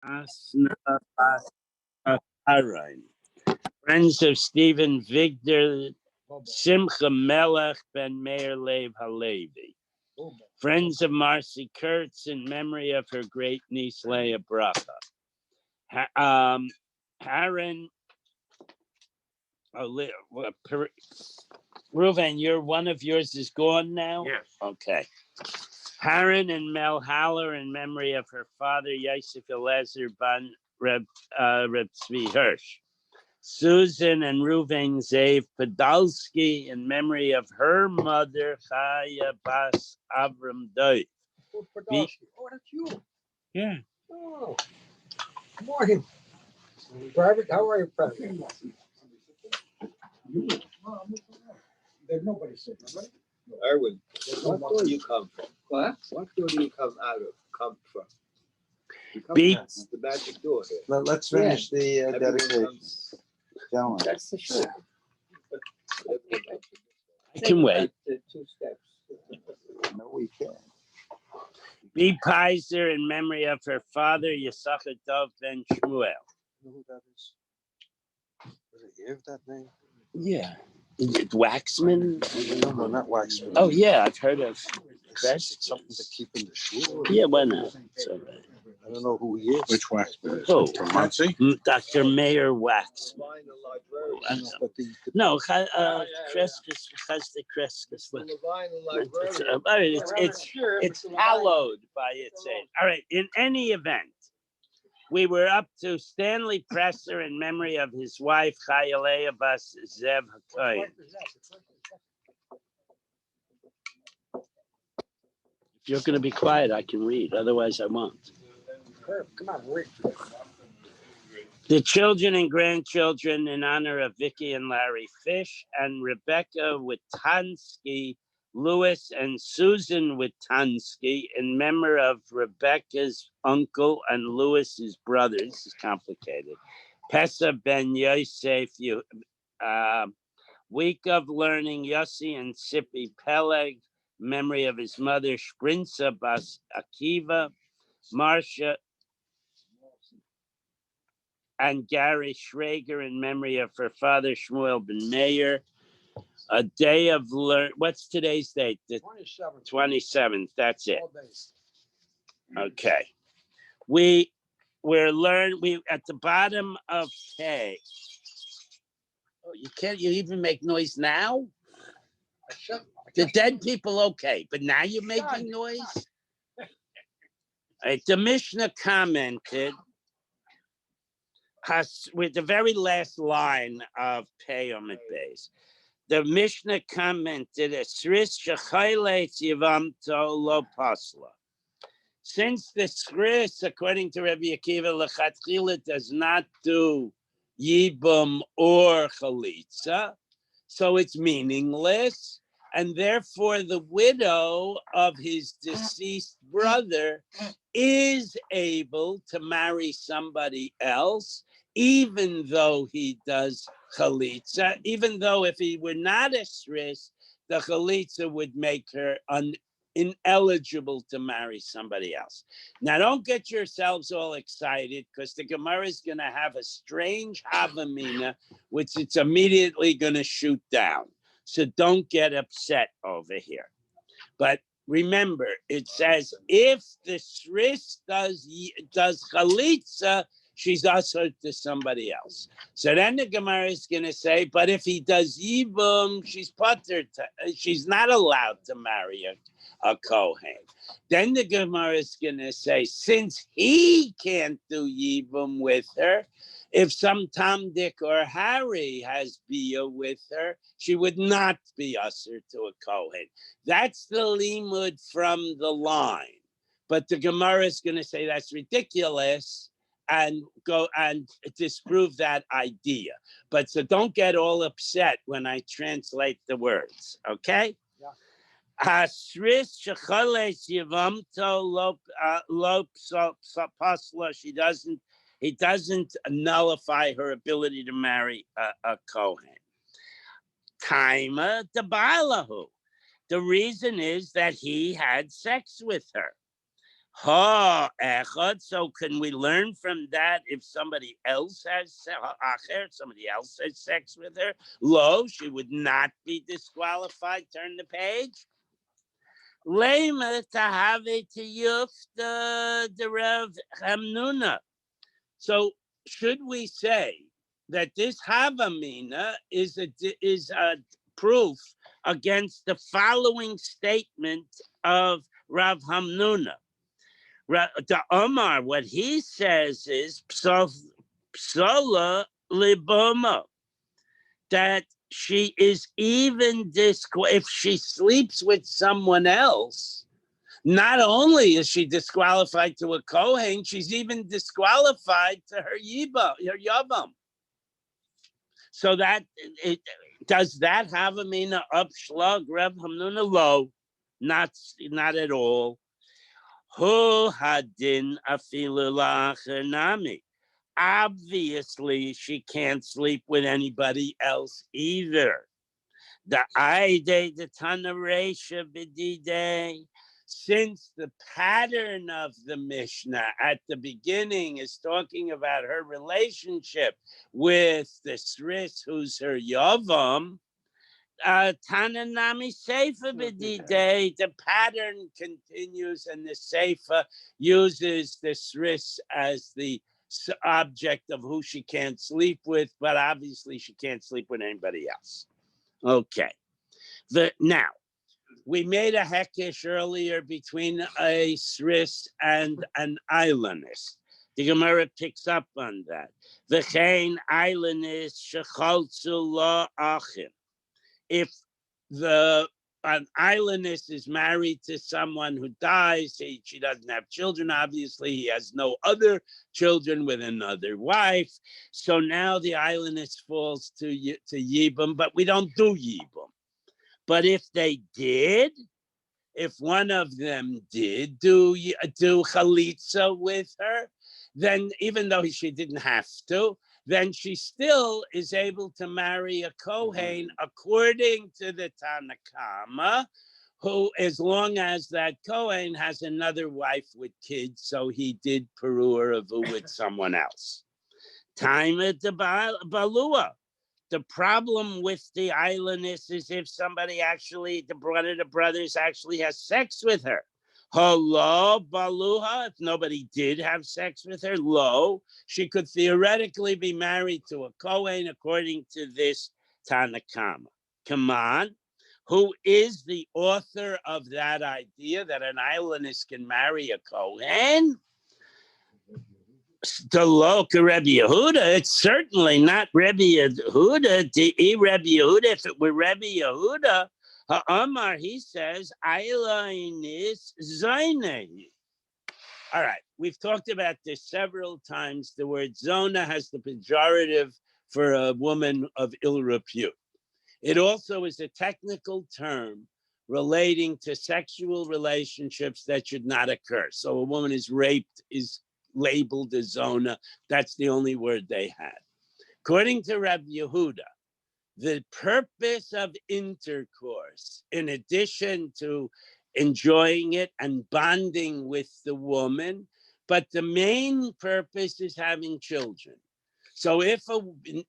Asna Arain. Friends of Stephen Victor Simcha Melech Ben Meir Lev Halevi. Friends of Marcy Kurtz in memory of her great niece Leah Bracha. Haran. Reuven, one of yours is gone now? Yes. Okay. Haran and Mel Haller in memory of her father, Yosef Elezer Ban Reb Tzvi Hirsch. Susan and Reuven Zev Podolsky in memory of her mother, Chaya Bas Avram Doi. Oh, that's you. Yeah. Oh, good morning. Private, how are you, Private? There's nobody sitting, right? Erwin, what door do you come from? What? What door do you come from? Beats. The magic door here. Let's finish the Everyone dedication. comes- Gentlemen. That's the shoe. I can wait. The 2 steps. No, we can't. B. Pizer in memory of her father, Yisachar Dov Ben Shmuel. You know who that is? Was it you, that name? Yeah. Waxman? No, not Waxman. Oh, yeah, I've heard of that. It's something to keep in the shoe. Yeah, why not? It's all right. I don't know who he is. Which Waxman? Oh, From Muncie? Dr. Mayor Waxman. Find the librarian. But No, Kreskis, Chesed Kreskis. The librarian. It's hallowed by its age. All right, in any event, we were up to Stanley Presser in memory of his wife, Chayalea Bas Zev HaKoyen. If you're going to be quiet, I can read. Otherwise, I won't. Come on, read. The children and grandchildren in honor of Vicky and Larry Fish and Rebecca Witansky, Lewis and Susan Witansky in memory of Rebecca's uncle and Lewis's brother. This is complicated. Pesa Ben Yosef, Week of Learning, Yossi and Sippy Peleg, memory of his mother, Sprinza Bas Akiva, Marcia and Gary Schrager in memory of her father, Shmuel Ben Meir. A day of learn. What's today's date? The 27th. 27th. That's it. All days. Okay. We at the bottom of K. Oh, you even make noise now? The dead people, okay, but now you're making noise? All right, the Mishnah commented with the very last line of Pei Omid Beis. The Mishnah commented, "Sris shechayles yivamto lo pasla." Since the Sris, according to Rabbi Akiva, lechatchila does not do yibum or chalitza, so it's meaningless, and therefore the widow of his deceased brother is able to marry somebody else, even though he does chalitza, even though if he were not a Sris, the chalitza would make her ineligible to marry somebody else. Now, don't get yourselves all excited because the Gemara is going to have a strange Havamina, which it's immediately going to shoot down. So don't get upset over here. But remember, it says if the Sris does chalitza, she's also to somebody else. So then the Gemara is going to say, but if he does yibum, she's not allowed to marry a Kohen. Then the Gemara is going to say, since he can't do yibum with her, if some Tom, Dick, or Harry has bia with her, she would not be usher to a Kohen. That's the limud from the line. But the Gemara is going to say that's ridiculous and go and disprove that idea. But so don't get all upset when I translate the words, okay? Hasris shechales yivamto lo pasla. He doesn't nullify her ability to marry a Kohen. Taima debalahu. The reason is that he had sex with her. Ha echad. So can we learn from that if somebody else has somebody else has sex with her? Lo, she would not be disqualified. Turn the page. Lema tahave to yufta the Rav Hamnuna. So should we say that this Havamina is a proof against the following statement of Rav Hamnuna? The Omar, what he says is psala liboma, that she is even if she sleeps with someone else. Not only is she disqualified to a Kohen, she's even disqualified to her Yavam. So that does that have a mean upschlag Reb Hamnuna? Lo, not at all. Hu hadin afilu la'achanami. Obviously, she can't sleep with anybody else either. The Aide, the Tanaresha Bidide, since the pattern of the Mishnah at the beginning is talking about her relationship with the Sris, who's her Yavam, Tananami Seifa Bidide, the pattern continues, and the Seifa uses the Sris as the object of who she can't sleep with, but obviously she can't sleep with anybody else. Okay. Now, we made a hekesh earlier between a sris and an islandist. The Gemara picks up on that. V'chein islandist shechaltzu lo achim. If an islandist is married to someone who dies, she doesn't have children, obviously, he has no other children with another wife. So now the islandist falls to Yibam, but we don't do Yibam. But if they did, if one of them did do chalitza with her, then even though she didn't have to, then she still is able to marry a Kohen according to the Tanakama, who, as long as that Kohen has another wife with kids, so he did Perur Avu with someone else. Time at the Balua. The problem with the islandess is if somebody actually, one of the brothers actually has sex with her. Hello, Baluha, if nobody did have sex with her, lo, she could theoretically be married to a Kohen according to this Tanakama. Come on. Who is the author of that idea that an islandess can marry a Kohen? The local Rebbe Yehuda, it's certainly not Rebbe Yehuda. Rebbe Yehuda, if it were Rebbe Yehuda, Amar, he says, Ailanis Zaine. All right, we've talked about this several times. The word Zona has the pejorative for a woman of ill repute. It also is a technical term relating to sexual relationships that should not occur. So a woman is raped, is labeled as Zona. That's the only word they had. According to Rabbi Yehuda, the purpose of intercourse, in addition to enjoying it and bonding with the woman, but the main purpose is having children. So if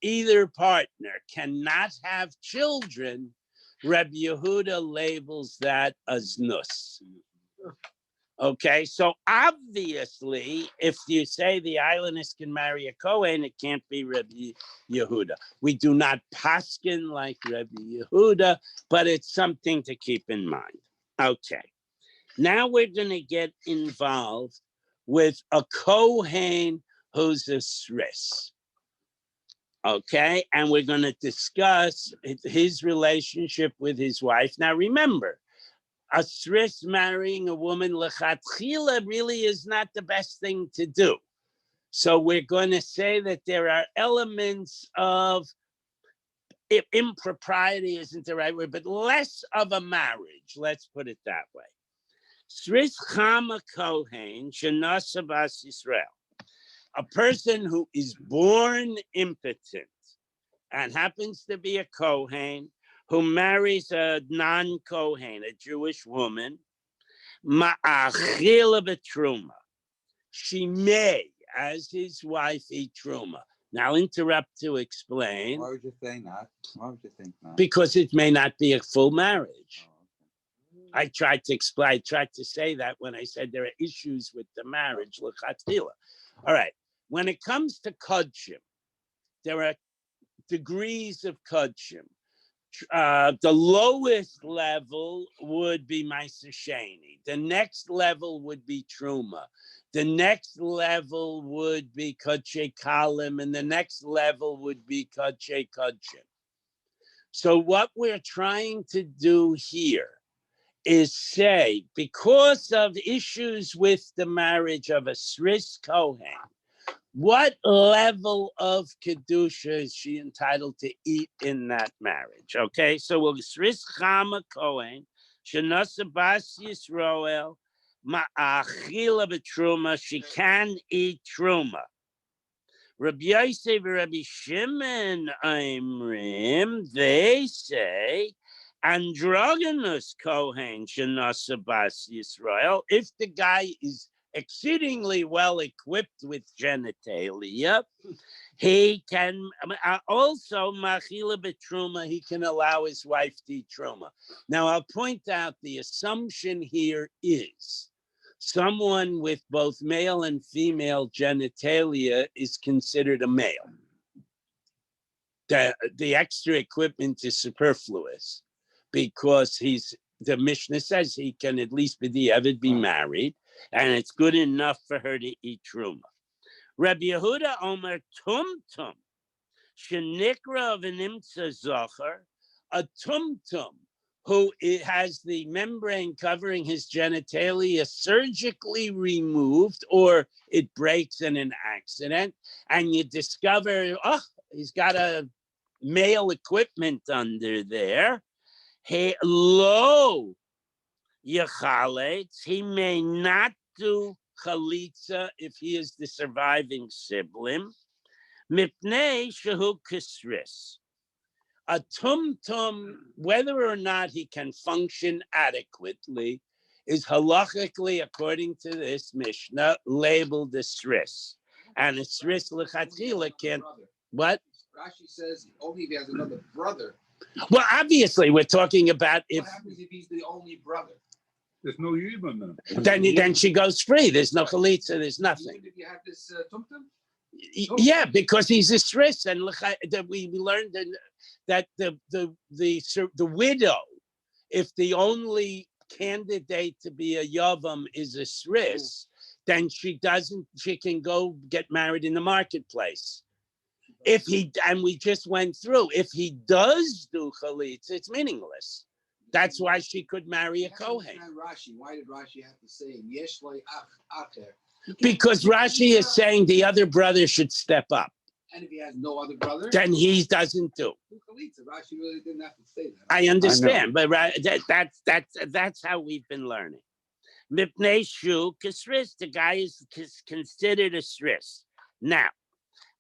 either partner cannot have children, Rabbi Yehuda labels that as nus. Okay, so obviously, if you say the islandess can marry a Kohen, it can't be Rabbi Yehuda. We do not paskin like Rabbi Yehuda, but it's something to keep in mind. Okay, now we're going to get involved with a Kohen who's a sris. Okay, and we're going to discuss his relationship with his wife. Now remember, a sris marrying a woman lechatchila really is not the best thing to do. So we're going to say that there are elements of, if impropriety isn't the right word, but less of a marriage. Let's put it that way. Sris chama kohen shenasa bas Yisrael. A person who is born impotent and happens to be a Kohen who marries a non-Kohen, a Jewish woman, Ma'achila betruma. She may, as his wife, eat truma. Now I'll interrupt to explain. Why would you say not? Why would you think not? Because it may not be a full marriage. Oh, okay. I tried to say that when I said there are issues with the marriage, l'chatchila. All right. When it comes to kudshim, there are degrees of kudshim. The lowest level would be Meiser Sheni. The next level would be Truma. The next level would be Kudshei Kalim, and the next level would be Kudshei Kudshim. So what we're trying to do here is say, because of issues with the marriage of a Sris Kohen, what level of Kedusha is she entitled to eat in that marriage? Okay, so we'll Sris Chama Kohen, Shanasa Bas Yisroel, Ma'achila Betruma, she can eat Truma. Rabbi Yosef and Rabbi Shimon Aimrim, they say, androgynous Kohen Shanasa Bas Yisrael, if the guy is exceedingly well equipped with genitalia, he can also machila betruma, he can allow his wife to eat truma. Now I'll point out the assumption here is someone with both male and female genitalia is considered a male. The extra equipment is superfluous because the Mishnah says he can at least be married, and it's good enough for her to eat truma. Rabbi Yehuda Omer tumtum shenikra v'nimtza zocher, a tumtum who has the membrane covering his genitalia surgically removed, or it breaks in an accident, and you discover, he's got a male equipment under there. He he may not do chalitza if he is the surviving sibling. Mipnei shehu kisris. A tumtum, whether or not he can function adequately, is halachically, according to this Mishnah, labeled a sris. And a sris lechatchila can't. What? Rashi says only if he has another brother. Well, obviously, we're talking about What happens if he's the only brother? There's no yibam then she goes free. There's no chalitza. There's nothing. Even if you have this tumtum? Yeah, because he's a stris, and we learned that the widow, if the only candidate to be a yavam is a stris, then she can go get married in the marketplace. And we just went through, if he does do chalitza, it's meaningless. That's why she could marry a Kohen. Rashi. Why did Rashi have to say yesh lo acher? Because Rashi is saying the other brother should step up. And if he has no other brother, then he doesn't do. Rashi really didn't have to say that. I understand, but that's how we've been learning. Mipnei shu kisris, the guy is considered a sris. Now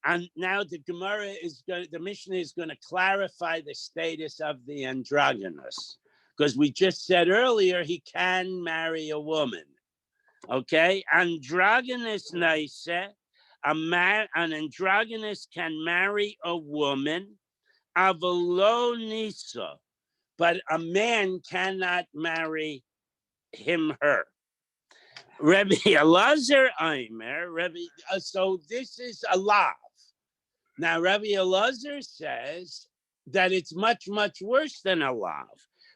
the Gemara the Mishnah is going to clarify the status of the androgynous, because we just said earlier he can marry a woman. Okay, androgynous naise, an androgynous can marry a woman, avolo nisa, but a man cannot marry her. Rabbi Elazar Aimer, so this is a law. Now, Rabbi Elazar says that it's much, much worse than a law.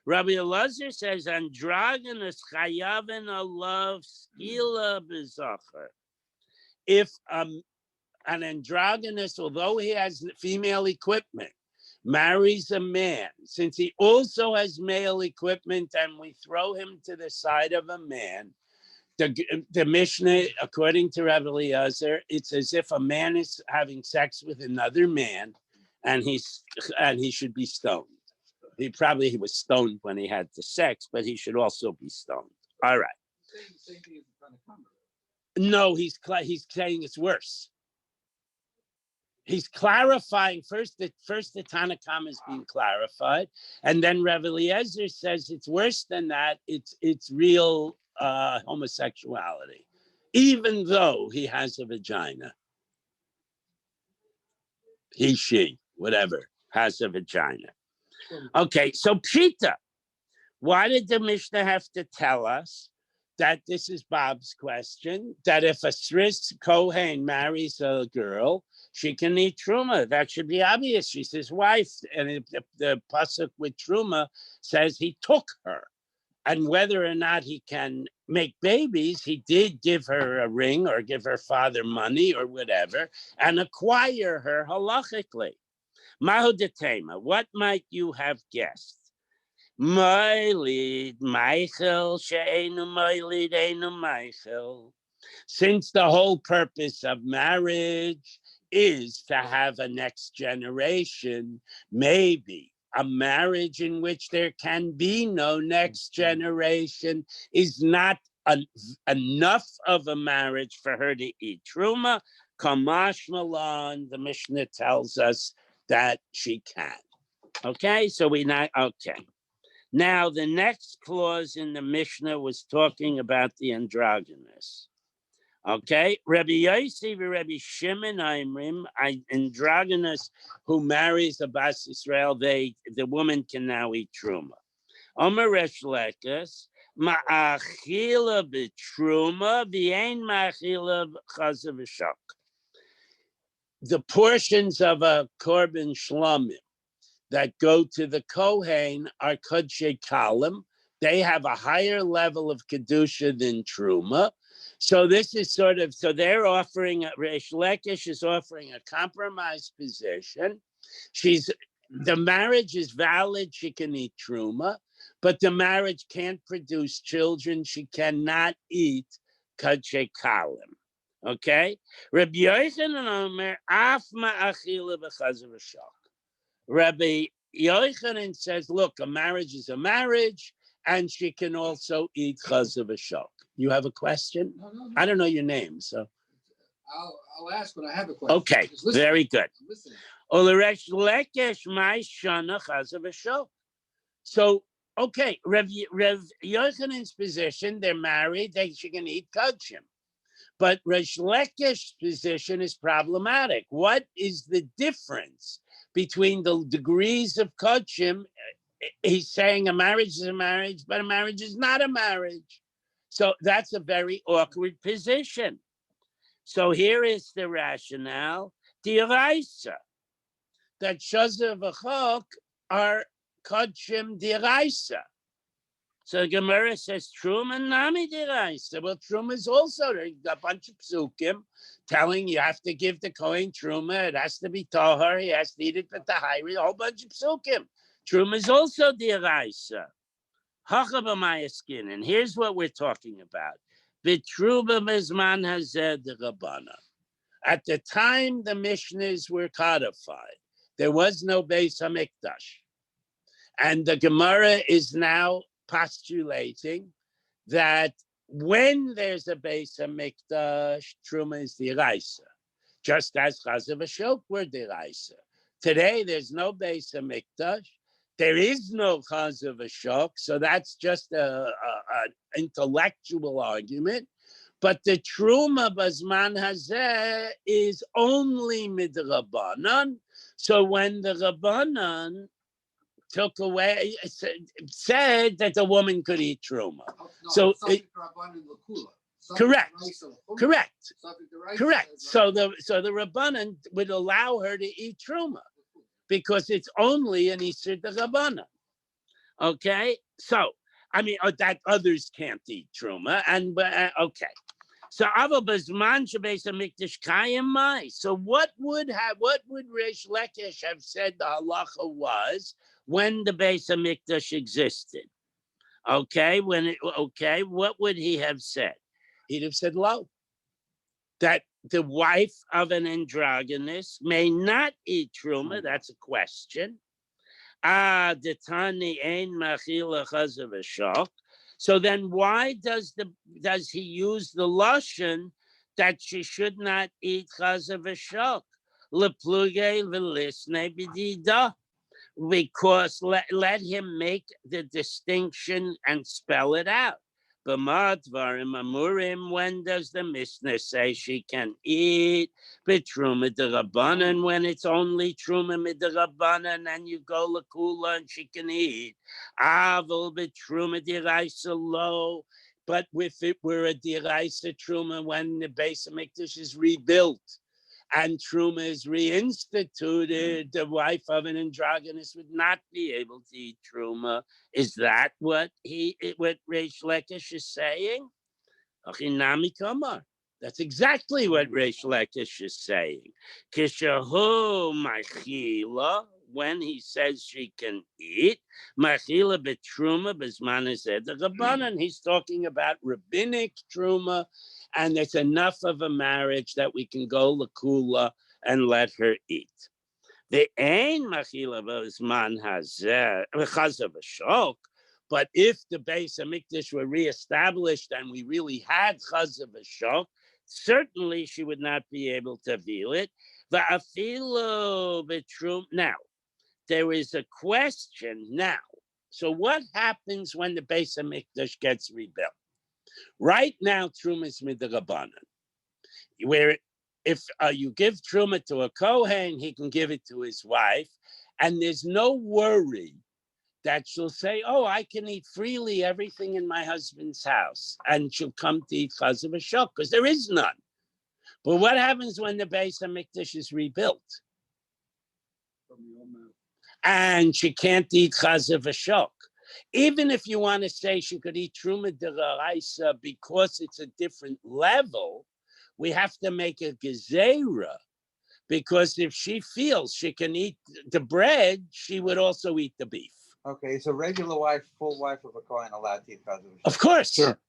Rabbi Elazar says, androgynous chayavin alav skila b'zacher. If an androgynous, although he has female equipment, marries a man, since he also has male equipment, and we throw him to the side of a man, the Mishnah, according to Rabbi Eliezer, it's as if a man is having sex with another man, and he should be stoned. He was stoned when he had the sex, but he should also be stoned. All right. Same thing as the Tanakh. No, he's saying it's worse. He's clarifying first the Tanakh is being clarified, and then Rabbi Eliezer says it's worse than that. It's real homosexuality, even though he has a vagina. He, she, whatever, has a vagina. Okay, so Pshita, why did the Mishnah have to tell us that this is Bob's question, that if a Sris Kohen marries a girl, she can eat Truma? That should be obvious. She's his wife. And the pasuk with Truma says he took her. And whether or not he can make babies, he did give her a ring or give her father money or whatever and acquire her halachically. Mahu detema, what might you have guessed? Moilid, Michael, she'enu moilid, enu Michael. Since the whole purpose of marriage is to have a next generation, maybe a marriage in which there can be no next generation is not enough of a marriage for her to eat truma. Kamash Malon, the Mishnah tells us that she can. Okay, so we not okay. Now the next clause in the Mishnah was talking about the androgynous. Okay, Rabbi Yossi and Rabbi Shimon Aimrim, androgynous who marries a Bas Israel, the woman can now eat truma. Omer Resh Lekes, ma'achila b'truma v'ein ma'achila b'chazav v'shak. The portions of a korban shlomim that go to the Kohen are Kodshe Kalim. They have a higher level of Kedusha than Truma. So this is sort of, so they're offering, Reish Lakish is offering a compromise position. The marriage is valid, she can eat Truma, but the marriage can't produce children. She cannot eat Kodshe Kalim. Okay? Rabbi Yochanan Omer, Af ma'achila b'chazav v'shak. Rabbi Yochanan says, look, a marriage is a marriage, and she can also eat chazav v'shak. You have a question? No. I don't know your name, so. I'll ask, but I have a question. Okay, very good. So, okay, Rev Yochanan's position, they're married, she can eat kachim. But Resh Lekesh's position is problematic. What is the difference between the degrees of kachim? He's saying a marriage is a marriage, but a marriage is not a marriage. So that's a very awkward position. So here is the rationale. D'iraisa, that shazav v'chok are kachim d'iraisa. So the Gemara says Truma nami d'iraisa. Well, Truma is also a bunch of psukim telling you have to give the Kohen Truma. It has to be tahar. He has to eat it with the hayri. A whole bunch of psukim. Truma is also d'iraisa. And here's what we're talking about. Vitruba mizman hazeh d'rabana. At the time the Mishnahs were codified, there was no Beis Hamikdash. And the Gemara is now postulating that when there's a Beis Hamikdash, Truma is d'iraisa, just as Chazav v'shok were d'iraisa. Today, there's no Beis Hamikdash. There is no Chazav v'shok, so that's just an intellectual argument. But the Truma Bazman Hazeh is only midrabanan. So when the Rabbanan took away, said that the woman could eat Truma. So correct. So the Rabbanan would allow her to eat Truma because it's only an Isur de Rabbanan. Okay, so I mean that others can't eat Truma, and okay. So Ava Bazman Shabeis Hamikdash Kayim Mai. So what would Reish Lakish have said the halacha was when the Beis Hamikdash existed? Okay, what would he have said? He'd have said lo, that the wife of an androgynous may not eat truma. That's a question. Detani ein machila chazav v'shak. So then why does he use the lashon that she should not eat chazav v'shak? Lepluge v'lisnei b'dida. Because let him make the distinction and spell it out. B'madvarim amurim, when does the Mishnah say she can eat? B'truma d'Rabbanan, when it's only truma mid'Rabbanan and you go l'kula and she can eat. Avol b'truma d'Iraisa lo, but if it were a d'Iraisa truma when the Beis Hamikdash is rebuilt and truma is reinstituted, the wife of an androgynous would not be able to eat truma. Is that what Reish Lakish is saying? Achinami kamar. That's exactly what Reish Lakish is saying. Kishahu machila, when he says she can eat, machila betruma bezman zed rabbanan. He's talking about rabbinic truma, and it's enough of a marriage that we can go lakula and let her eat. The ain machila bezman hazeh v'chazav v'shok. But if the Beis Hamikdash were reestablished and we really had chazav v'shok, certainly she would not be able to feel it. Now, there is a question now. So what happens when the Beis Hamikdash gets rebuilt? Right now, truma is midrabanan, where if you give truma to a kohen, he can give it to his wife, and there's no worry that she'll say, oh, I can eat freely everything in my husband's house, and she'll come to eat chazav v'shok, because there is none. But what happens when the Beis Hamikdash is rebuilt? And she can't eat chazav v'shok. Even if you want to say she could eat truma d'Oraisa because it's a different level, we have to make a gezerah, because if she feels she can eat the bread, she would also eat the beef. Okay, so regular wife, full wife of a Kohen allowed to eat chazav v'shok? Of course. Sure.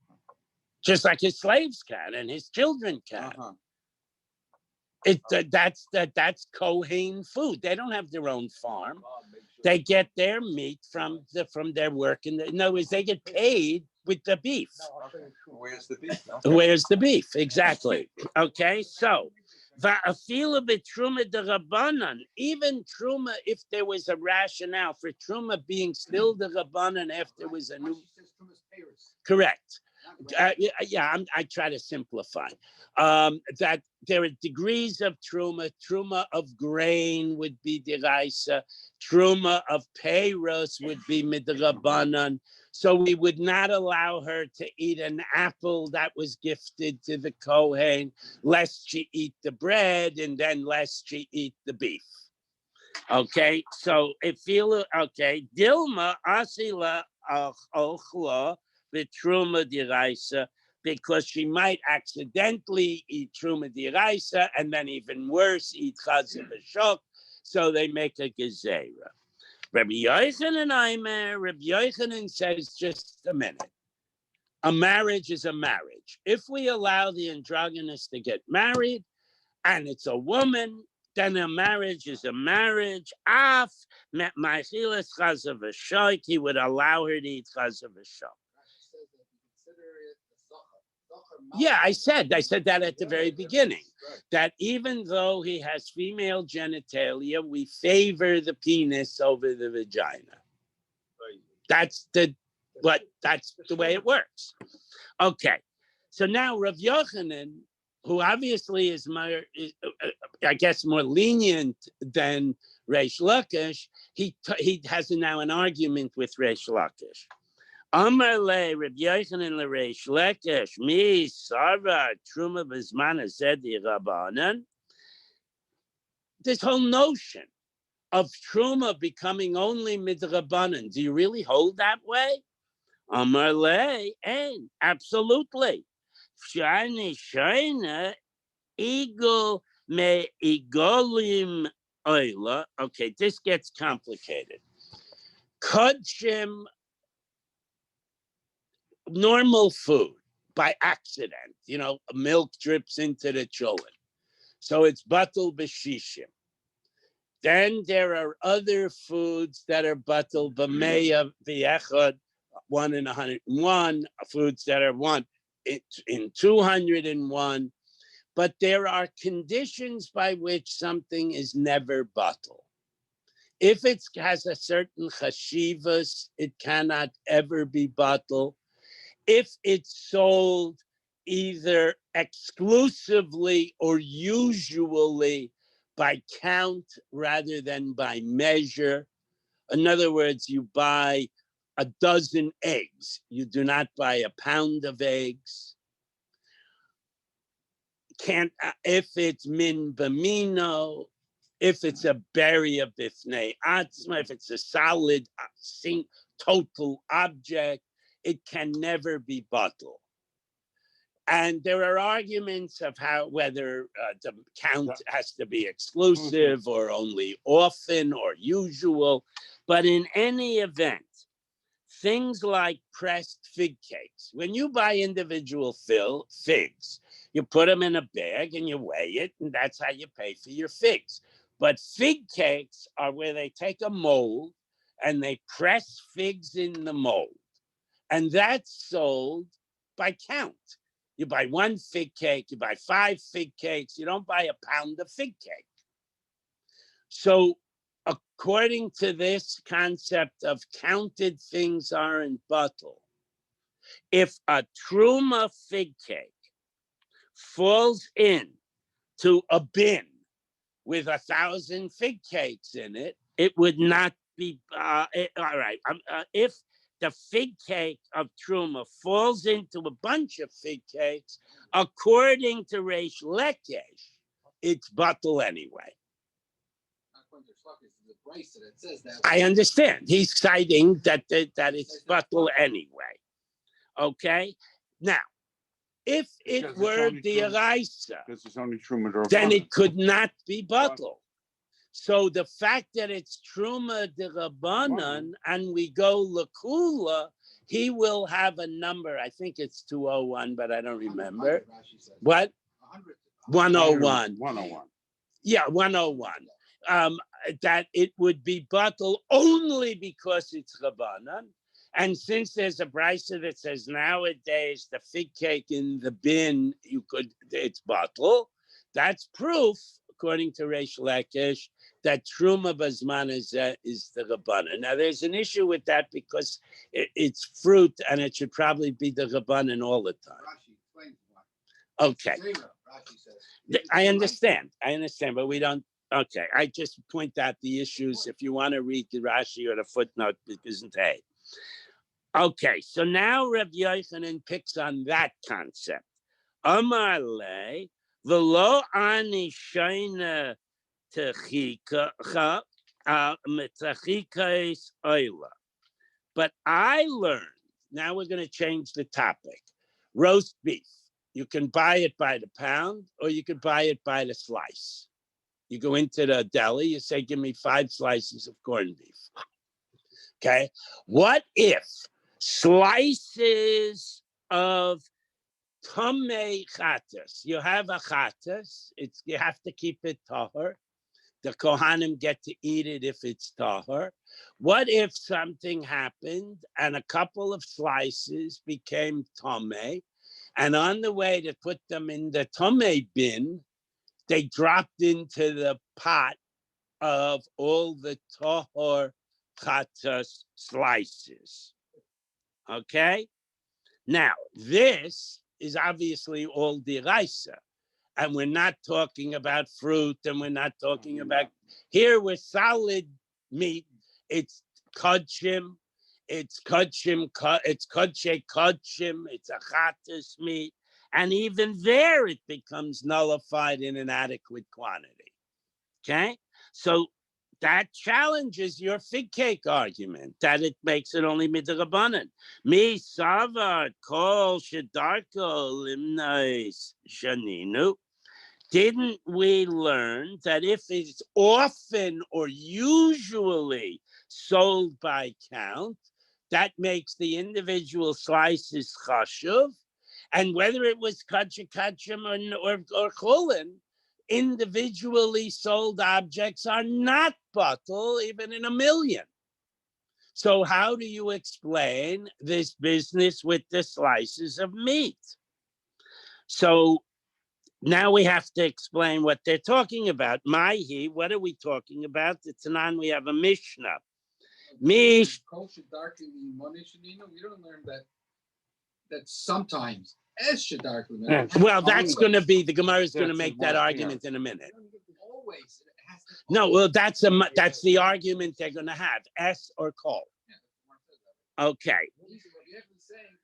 Just like his slaves can and his children can. That's Kohen food. They don't have their own farm. They get their meat from their work. In other words, they get paid with the beef. Where's the beef? Where's the beef? Exactly. Okay, so va'afilu b'truma d'Rabbanan, even truma, if there was a rationale for truma being still the Rabbanan after there was a new. Correct. I try to simplify. That there are degrees of truma. Truma of grain would be deraisa. Truma of peiros would be midrabanan. So we would not allow her to eat an apple that was gifted to the kohen, lest she eat the bread, and then lest she eat the beef. Okay, so if you Dilma asila ochla b'truma d'iraisa, because she might accidentally eat truma d'iraisa, and then even worse, eat chazav v'shok. So they make a gezerah. Rabbi Yochanan says, just a minute. A marriage is a marriage. If we allow the androgynous to get married, and it's a woman, then a marriage is a marriage. Af ma'ichilas chazav v'shok, he would allow her to eat chazav v'shok. Yeah, I said that at the very beginning, that even though he has female genitalia, we favor the penis over the vagina. That's the way it works. Okay, so now Rav Yochanan, who obviously is more, I guess, more lenient than Reish Lakish, he has now an argument with Reish Lakish. Amar le Reb Yochanan le Reish Lakish mi sarva truma b'zman hazeh d'Rabbanan. This whole notion of truma becoming only midrabanan, do you really hold that way? Amar le, and absolutely. Shani shayna igol me igolim oila. Okay, this gets complicated. Kodshim, normal food by accident, milk drips into the cholent. So it's batul b'shishim. Then there are other foods that are batul b'meya v'echad, 1 in 101, foods that are 1 in 201. But there are conditions by which something is never batul. If it has a certain chashivas, it cannot ever be batul. if it's sold either exclusively or usually by count rather than by measure. In other words, you buy a dozen eggs. You do not buy a pound of eggs. Can't if it's min bamino, if it's a beria bifnei atzma, if it's a solid total object, it can never be bottled. And there are arguments of how whether the count has to be exclusive or only often or usual. But in any event, things like pressed fig cakes, when you buy individual figs, you put them in a bag and you weigh it, and that's how you pay for your figs. But fig cakes are where they take a mold and they press figs in the mold. And that's sold by count. You buy one fig cake, you buy 5 fig cakes, you don't buy a pound of fig cake. So according to this concept of counted things aren't bottled, if a truma fig cake falls in to a bin with 1,000 fig cakes in it, it would not be, all right. If the fig cake of truma falls into a bunch of fig cakes, according to Reish Lakish, it's bottled anyway. I understand. He's citing that it's bottled anyway. Okay? Now, if it were the Eraisa, then it could not be bottled. So the fact that it's Truma de Rabbanan and we go Lakula, he will have a number. I think it's 201, but I don't remember. What? 101. 101. Yeah, 101. That it would be bottled only because it's Rabbanan. And since there's a brisa that says nowadays the fig cake in the bin, it's bottled, that's proof, according to Reish Lakish, that Truma Bazman is the Rabbanan. Now, there's an issue with that because it's fruit and it should probably be the Rabbanan all the time. Okay. I understand, but we don't. Okay, I just point out the issues. If you want to read the Rashi or the footnote, it isn't a. Okay, so now Reb Yochanan picks on that concept. Amar le v'lo ani shayna techika mitachikais oila. But I learned. Now we're going to change the topic. Roast beef. You can buy it by the pound, or you can buy it by the slice. You go into the deli. You say, "Give me 5 slices of corned beef." Okay. What if slices of tamei chatas? You have a chatas. You have to keep it tahor. The kohanim get to eat it if it's tahor. What if something happened and a couple of slices became tamei, and on the way to put them in the tamei bin, they dropped into the pot of all the tahor chatas slices. Okay? Now, this is obviously all deraisa, and we're not talking about fruit, and we're not talking about, here we're solid meat. It's kodshim, it's kodshim, it's kodshe kodshim, it's a chatas meat, and even there it becomes nullified in an adequate quantity. Okay? So that challenges your fig cake argument that it makes it only midrabanan. Mi savar kol shedarko limnais shaninu. Didn't we learn that if it's often or usually sold by count, that makes the individual slices chashuv, and whether it was kachim or chulin, individually sold objects are not bottled even in a million. So how do you explain this business with the slices of meat? So now we have to explain what they're talking about. Mahi, what are we talking about? The Tanan, we have a Mishnah. We don't learn that that sometimes es shedarklu. Well, that's going to be, the Gemara is going to make that argument in a minute. Always. It has to No, well, that's the argument they're going to have, S or call. Okay.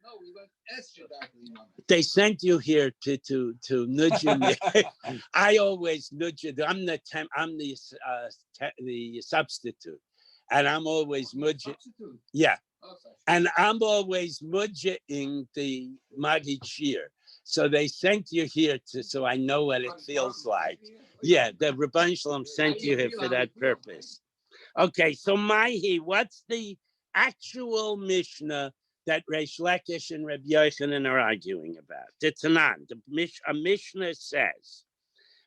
No, we went es shedarklu. They sent you here to nudge me. I always nudge you. I'm the substitute, and I'm always nudging. Yeah, and I'm always nudging the Magid Shir. So they sent you here so I know what it feels like. Yeah, the Rabban Shalom sent you here for that purpose. Okay, so what's the actual Mishnah that Reish Lakish and Reb Yochanan are arguing about? The Tanan, a Mishnah says,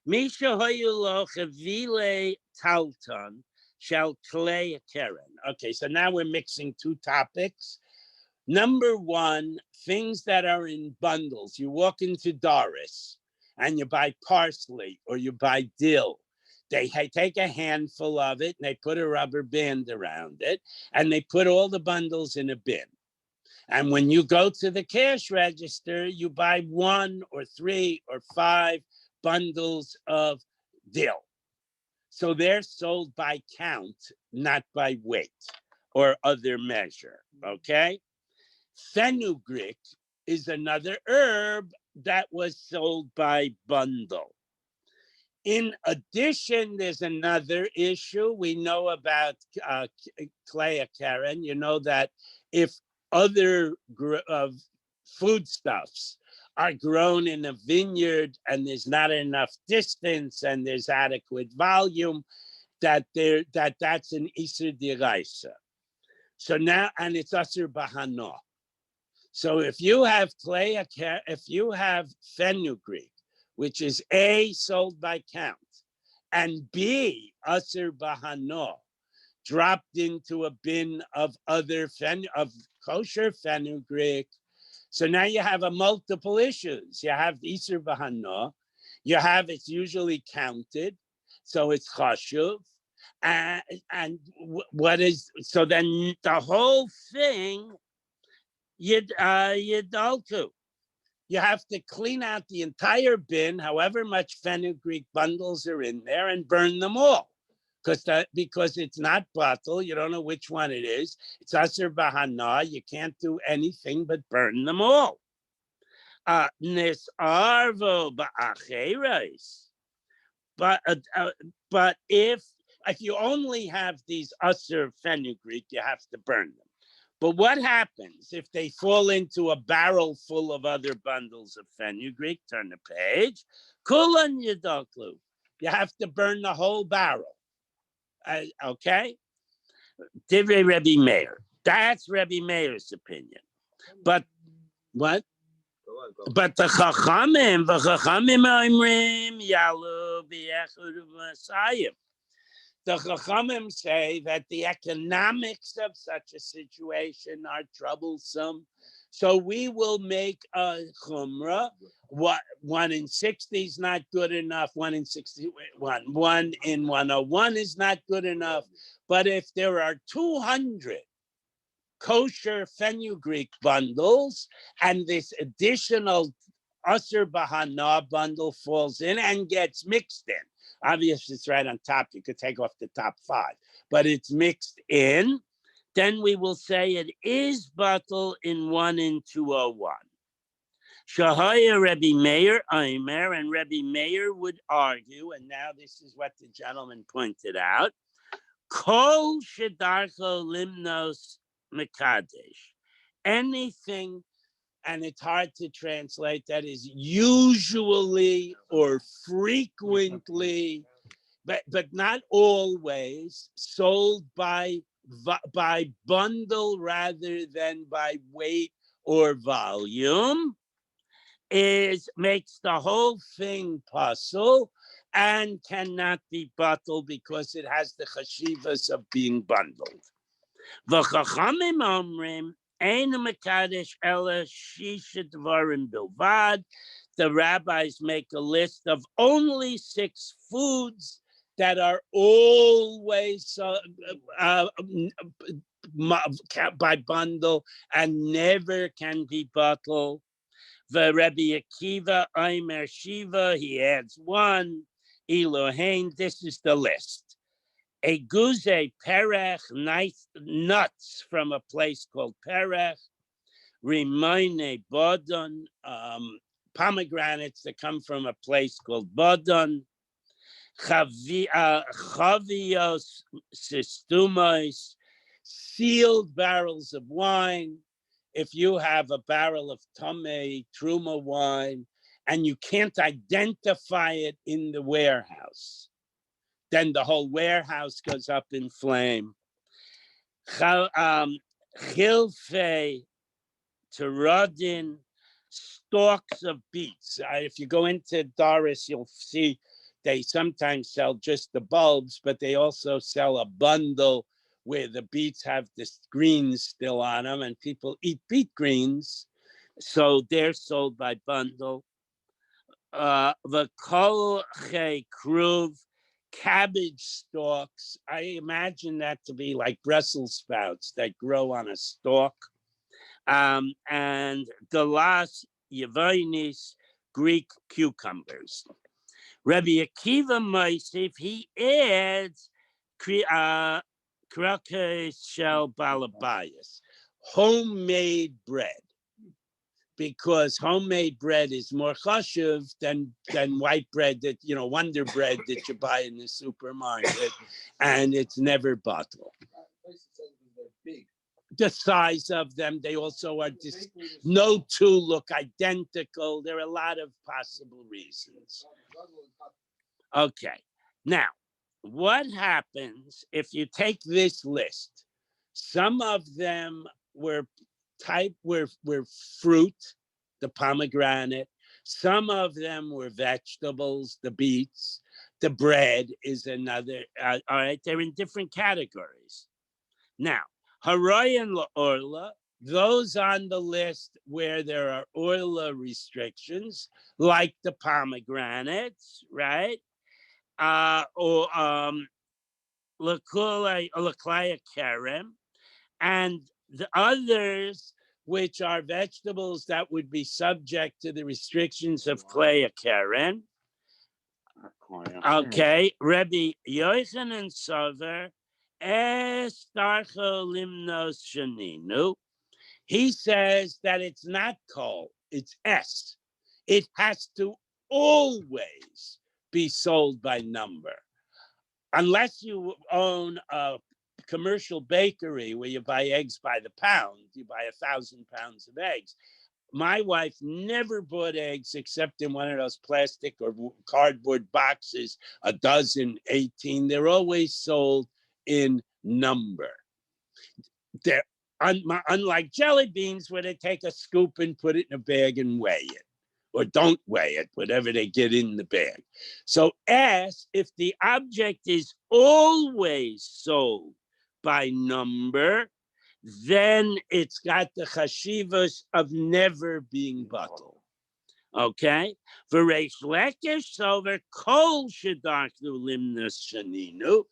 Misha hoyulo chavile talton shall clay a keren. Okay, so now we're mixing two topics. Number one, things that are in bundles. You walk into Doris and you buy parsley or you buy dill. They take a handful of it and they put a rubber band around it and they put all the bundles in a bin. And when you go to the cash register, you buy 1 or 3 or 5 bundles of dill. So they're sold by count, not by weight or other measure, okay? Fenugreek is another herb that was sold by bundle. In addition, there's another issue. We know about Klea Karen. You know that if other foodstuffs are grown in a vineyard and there's not enough distance and there's adequate volume, that's an Isur D'Oraisa. So now, and it's Asur Bahana. So if you have fenugreek, which is A, sold by count, and B, Asur Bahana, dropped into a bin of kosher fenugreek. So now you have multiple issues. You have Isur Bahana, it's usually counted, so it's chashuv. And so then the whole thing, yidalku. You have to clean out the entire bin, however much fenugreek bundles are in there, and burn them all. Because it's not bottle, you don't know which one it is. It's Asur Bahana, you can't do anything but burn them all. Nisarvo ba'acheres. But if you only have these Asur fenugreek, you have to burn them. But what happens if they fall into a barrel full of other bundles of fenugreek? Turn the page. Kulan yidaklu. You have to burn the whole barrel. Okay? Divrei Rebbe Meir. That's Rebbe Meir's opinion. But what? But the Chachamim Imrim Yalu B'Echud Masayim. The Chachamim say that the economics of such a situation are troublesome. So we will make a chumrah. 1 in 60 is not good enough. 1 in 61. 1 in 101 is not good enough. But if there are 200 kosher fenugreek bundles and this additional Asur Bahana bundle falls in and gets mixed in, obviously it's right on top, you could take off the top 5, but it's mixed in, then we will say it is bottle in 1 in 201. Shahaya Rebbe Meir Aimer, and Rebbe Meir would argue, and now this is what the gentleman pointed out, Kol Shedarcho Limnos Mekadesh. Anything, and it's hard to translate, that is usually or frequently, but not always, sold by bundle rather than by weight or volume, makes the whole thing puzzle and cannot be bottled because it has the chashivas of being bundled. V'chachamim omrim ein mekadesh ela shisha dvarim bilvad. The rabbis make a list of only 6 foods that are always by bundle and never can be bottled. The Rabbi Akiva Omer Shiva, he adds one. Elohein, this is the list. A guze perech, nuts from a place called Perech. Rimone bodon, pomegranates that come from a place called Bodon. Chavios sistumos, sealed barrels of wine. If you have a barrel of Tomei Truma wine and you can't identify it in the warehouse, then the whole warehouse goes up in flame. Chilfe Terodin, stalks of beets. If you go into Doris, you'll see they sometimes sell just the bulbs, but they also sell a bundle where the beets have the greens still on them, and people eat beet greens, so they're sold by bundle. The kol kruv, cabbage stalks. I imagine that to be like Brussels sprouts that grow on a stalk. And the last Yevonis, Greek cucumbers. Rabbi Akiva Moisif, he adds Krakes shel balabayas, homemade bread, because homemade bread is more chashuv than white bread that, Wonder Bread that you buy in the supermarket, and it's never bottled. The size of them, they also are no two look identical. There are a lot of possible reasons. Okay, now what happens if you take this list? Some of them were fruit, the pomegranate. Some of them were vegetables, the beets. The bread is another. All right, they're in different categories. Now, Harayan Orla, those on the list where there are Orla restrictions, like the pomegranates, right? Or Laklaya Kerem, and the others, which are vegetables that would be subject to the restrictions of Klaya Keren. Okay, Rabbi Yochanan Sover, Estarcho Limnos Shaninu. He says that it's not kol, it's S. It has to always be sold by number. Unless you own a commercial bakery where you buy eggs by the pound, you buy 1,000 pounds of eggs. My wife never bought eggs except in one of those plastic or cardboard boxes, a dozen, 18. They're always sold in number. They're unlike jelly beans, where they take a scoop and put it in a bag and weigh it, or don't weigh it, whatever they get in the bag. So as if the object is always sold by number, then it's got the chashivas of never being bottled. Okay? V'reish lekesh sover kol shedachnu limnas shaninu.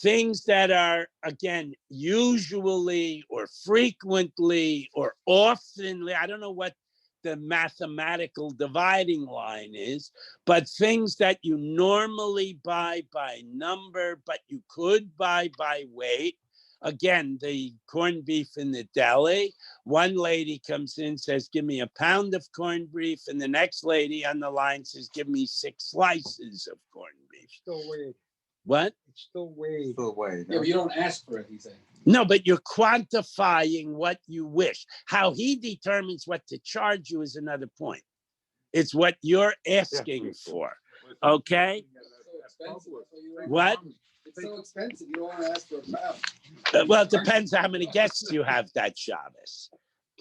Things that are, again, usually or frequently or oftenly, I don't know what the mathematical dividing line is, but things that you normally buy by number, but you could buy by weight. Again, the corned beef in the deli, one lady comes in, says, give me a pound of corned beef, and the next lady on the line says, give me 6 slices of corned beef. Still weighed. What? It's still weighed. Still weighed. Yeah, but you don't ask for it, he's saying. No, but you're quantifying what you wish. How he determines what to charge you is another point. It's what you're asking for. Okay? What? It's so expensive, you don't want to ask for a pound. Well, it depends how many guests you have that Shabbos.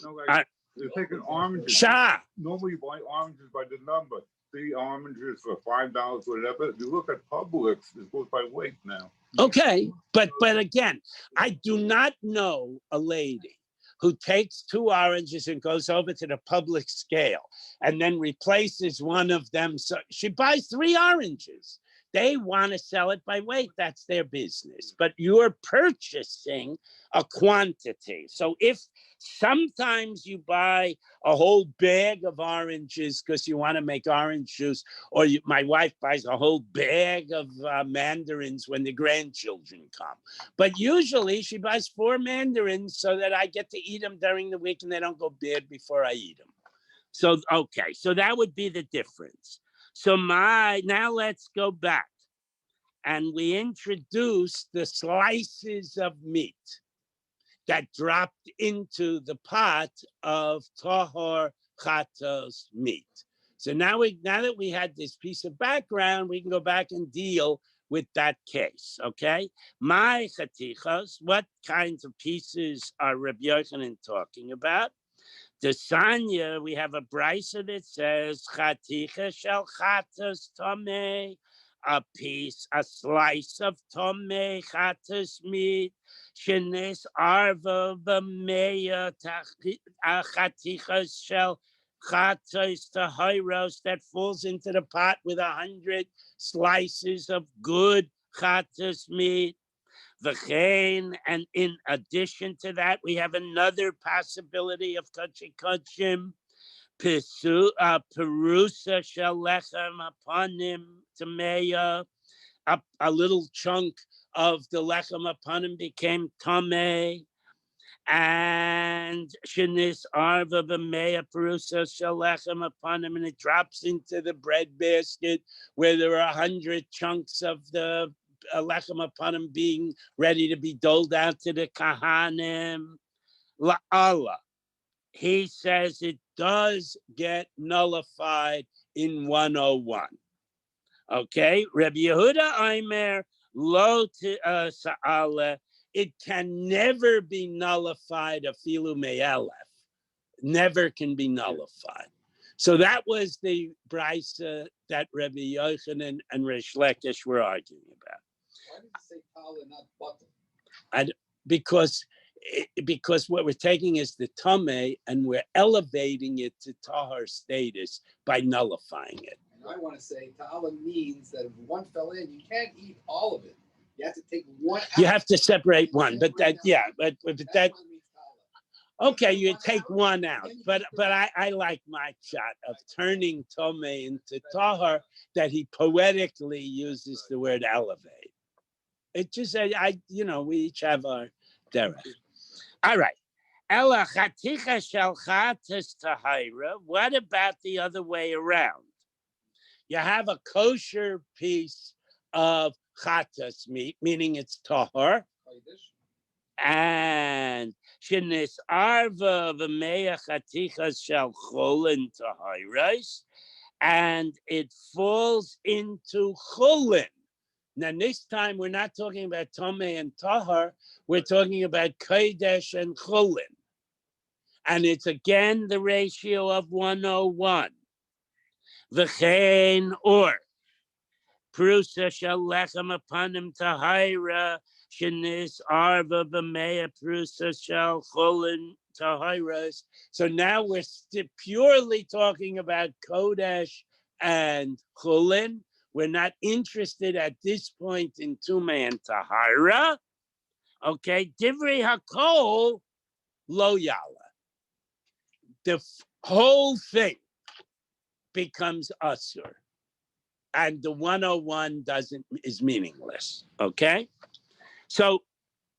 No, like, you're taking oranges. Shah. Normally you buy oranges by the number. 3 oranges for $5, whatever. If you look at Publix, it goes by weight now. Okay, but again, I do not know a lady who takes 2 oranges and goes over to the public scale and then replaces one of them. So she buys 3 oranges. They want to sell it by weight. That's their business. But you're purchasing a quantity. So if sometimes you buy a whole bag of oranges because you want to make orange juice, or my wife buys a whole bag of mandarins when the grandchildren come. But usually she buys 4 mandarins so that I get to eat them during the week and they don't go bad before I eat them. So, okay, so that would be the difference. So now let's go back. And we introduce the slices of meat that dropped into the pot of tahor chatos meat. So now that we had this piece of background, we can go back and deal with that case, okay? My chatichos, what kinds of pieces are Rabbi Yochanan talking about? The Sanya, we have a brisa that says chaticha shel chatos tomei, a slice of tomei chatos meat, shenes arva b'meya chatichas shel chatos tahiros, that falls into the pot with 100 slices of good chatos meat. And in addition to that, we have another possibility of kachim, perusa shel lechem apanim tameya. A little chunk of the lechem apanim became tameh. And shenis arva b'meya perusa shel lechem apanim, and it drops into the bread basket where there are 100 chunks of the lechem apanim being ready to be doled out to the kahanim. La'ala, he says it does get nullified in 101. Okay, Rabbi Yehuda Aimer lo sa'ala, it can never be nullified afilu me'elef. Never can be nullified. So that was the brisa that Rabbi Yochanan and Rish Lakish were arguing about. Why did you say tala, not butter? Because what we're taking is the tameh and we're elevating it to tahar status by nullifying it. And I want to say tala means that if one fell in, you can't eat all of it. You have to take one out. You have to separate one, but that, yeah, but that, That's what it means, tala. okay, you take one out. But I like my shot of turning tameh into tahar, that he poetically uses the word elevate. It just, we each have our derech. All right. Ela chaticha shel chatas tahira. What about the other way around? You have a kosher piece of chatas meat, meaning it's tahor, and shenis arva v'meya chatichas shel chulin tahiros, and it falls into chulin. Now, this time, we're not talking about Tomei and Tahar. We're talking about Kodesh and Chulin. And it's again the ratio of 101. V'chein or Prusa shel lechem apanim tahira, shenis arva b'meya Prusa shel Chulin tahiras. So now we're purely talking about Kodesh and Chulin. We're not interested at this point in Tumah and Tahara. Okay, Divrei Hakol Lo Yala. The whole thing becomes Asur. And the 101 is meaningless. Okay? So,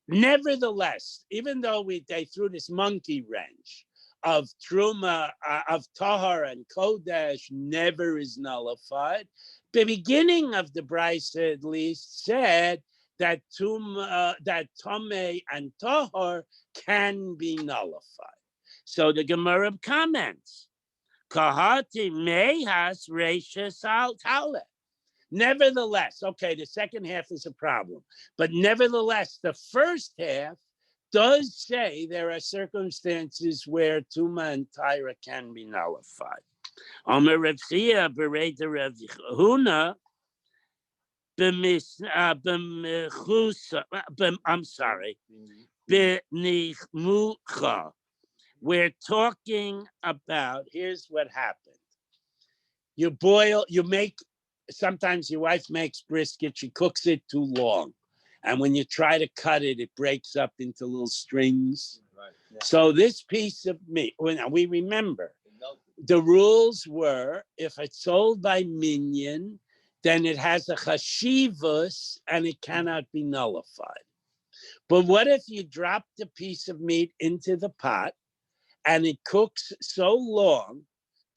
nevertheless, even though they threw this monkey wrench of Truma, of Tahar and Kodesh never is nullified, the beginning of the brisa at least said that Tomei and Tahor can be nullified. So the Gemara comments, Kahati mehas reisha sal tale. Nevertheless, okay, the second half is a problem, but nevertheless, the first half does say there are circumstances where Tuma and Tyra can be nullified. Omer Rav Chia bereda Rav Huna b'nichmucha. We're talking about, here's what happened. You make sometimes your wife makes brisket, she cooks it too long. And when you try to cut it, it breaks up into little strings. Right. So this piece of meat, well, we remember, It melted. the rules were, if it's sold by minyan, then it has a chashivus and it cannot be nullified. But what if you drop the piece of meat into the pot and it cooks so long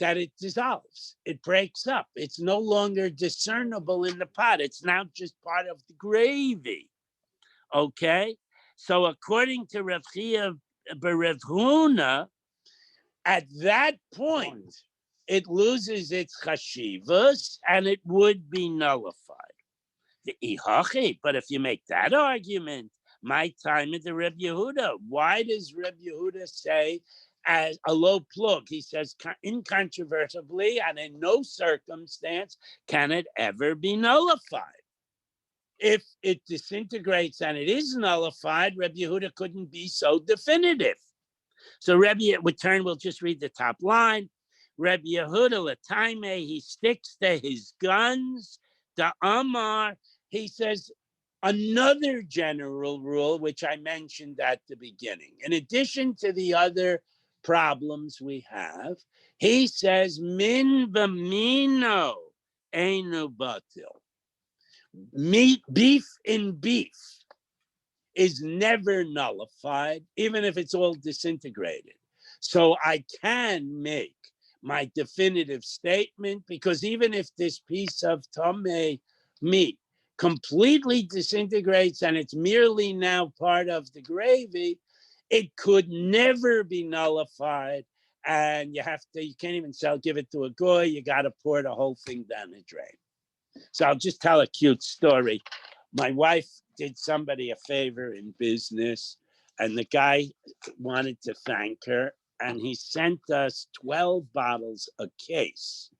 that it dissolves, it breaks up, it's no longer discernible in the pot, it's now just part of the gravy. Okay? So according to Rav Chia B'Rav Huna, at that point, it loses its chashivas and it would be nullified. The ihachi, but if you make that argument, my time at the Reb Yehuda, why does Reb Yehuda say as a low plug? He says incontrovertibly and in no circumstance can it ever be nullified. If it disintegrates and it is nullified, Reb Yehuda couldn't be so definitive. So Rebbe, we'll just read the top line. Rebbe Yehuda Lataime, he sticks to his guns. The Amar, he says another general rule, which I mentioned at the beginning. In addition to the other problems we have, he says, min b'mino einu batil. Meat, beef in beef is never nullified, even if it's all disintegrated. So I can make my definitive statement, because even if this piece of tameh meat completely disintegrates and it's merely now part of the gravy, it could never be nullified. And you can't even give it to a goy, you got to pour the whole thing down the drain. So I'll just tell a cute story. My wife did somebody a favor in business, and the guy wanted to thank her, and he sent us 12 bottles a case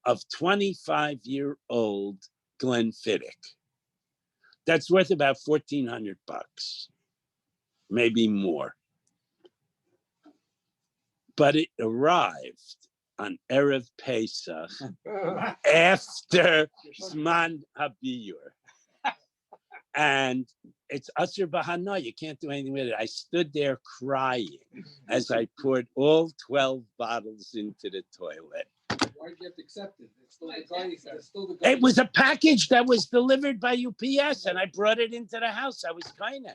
of 25-year-old Glenfiddich. That's worth about $1,400, maybe more. But it arrived on Erev Pesach after Zman Habiyur. And it's Asr Bahana. You can't do anything with it. I stood there crying as I poured all 12 bottles into the toilet. Why did you have to accept it? It's still the guy. It was a package that was delivered by UPS, and I brought it into the house. I was kind of.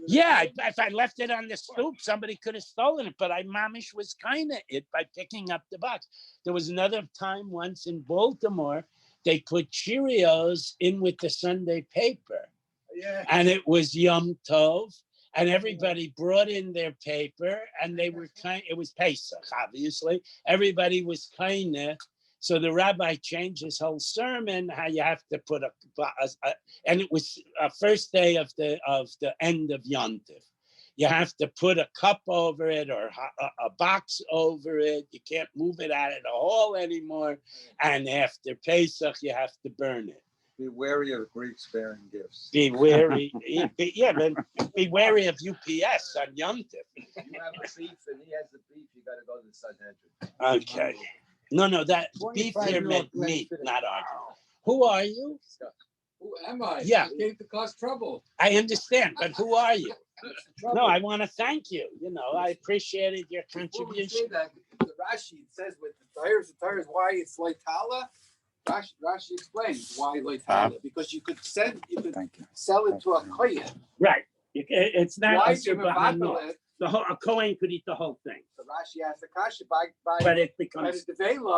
Yeah, if I left it on the stoop, somebody could have stolen it, but I mamish was kind of it by picking up the box. There was another time once in Baltimore, they put Cheerios in with the Sunday paper. Yeah. And it was Yom Tov, and everybody brought in their paper, and they were it was Pesach, obviously. Everybody was kind of. So the rabbi changed his whole sermon, how you have to put and it was first day of the end of Yom Tov. You have to put a cup over it or a box over it. You can't move it out of the hall anymore. And after Pesach, you have to burn it. Be wary of Greeks bearing gifts. Be wary, be wary of UPS on Yom Tov. You have a beef and he has the beef, you got to go to the Sanhedrin. Okay. No, that beef here meant meat, not argument. Who are you? Who am I? Yeah. You came to cause trouble. I understand, but who are you? No, I want to thank you. I appreciated your contribution. Say that, the Rashi says with the tires, why it's Leitala. Rashi explains why Leitala, because you could sell it to a kohen. Right. It's not Why a kohen could eat the whole thing. So Rashi asked the kasha by but it becomes the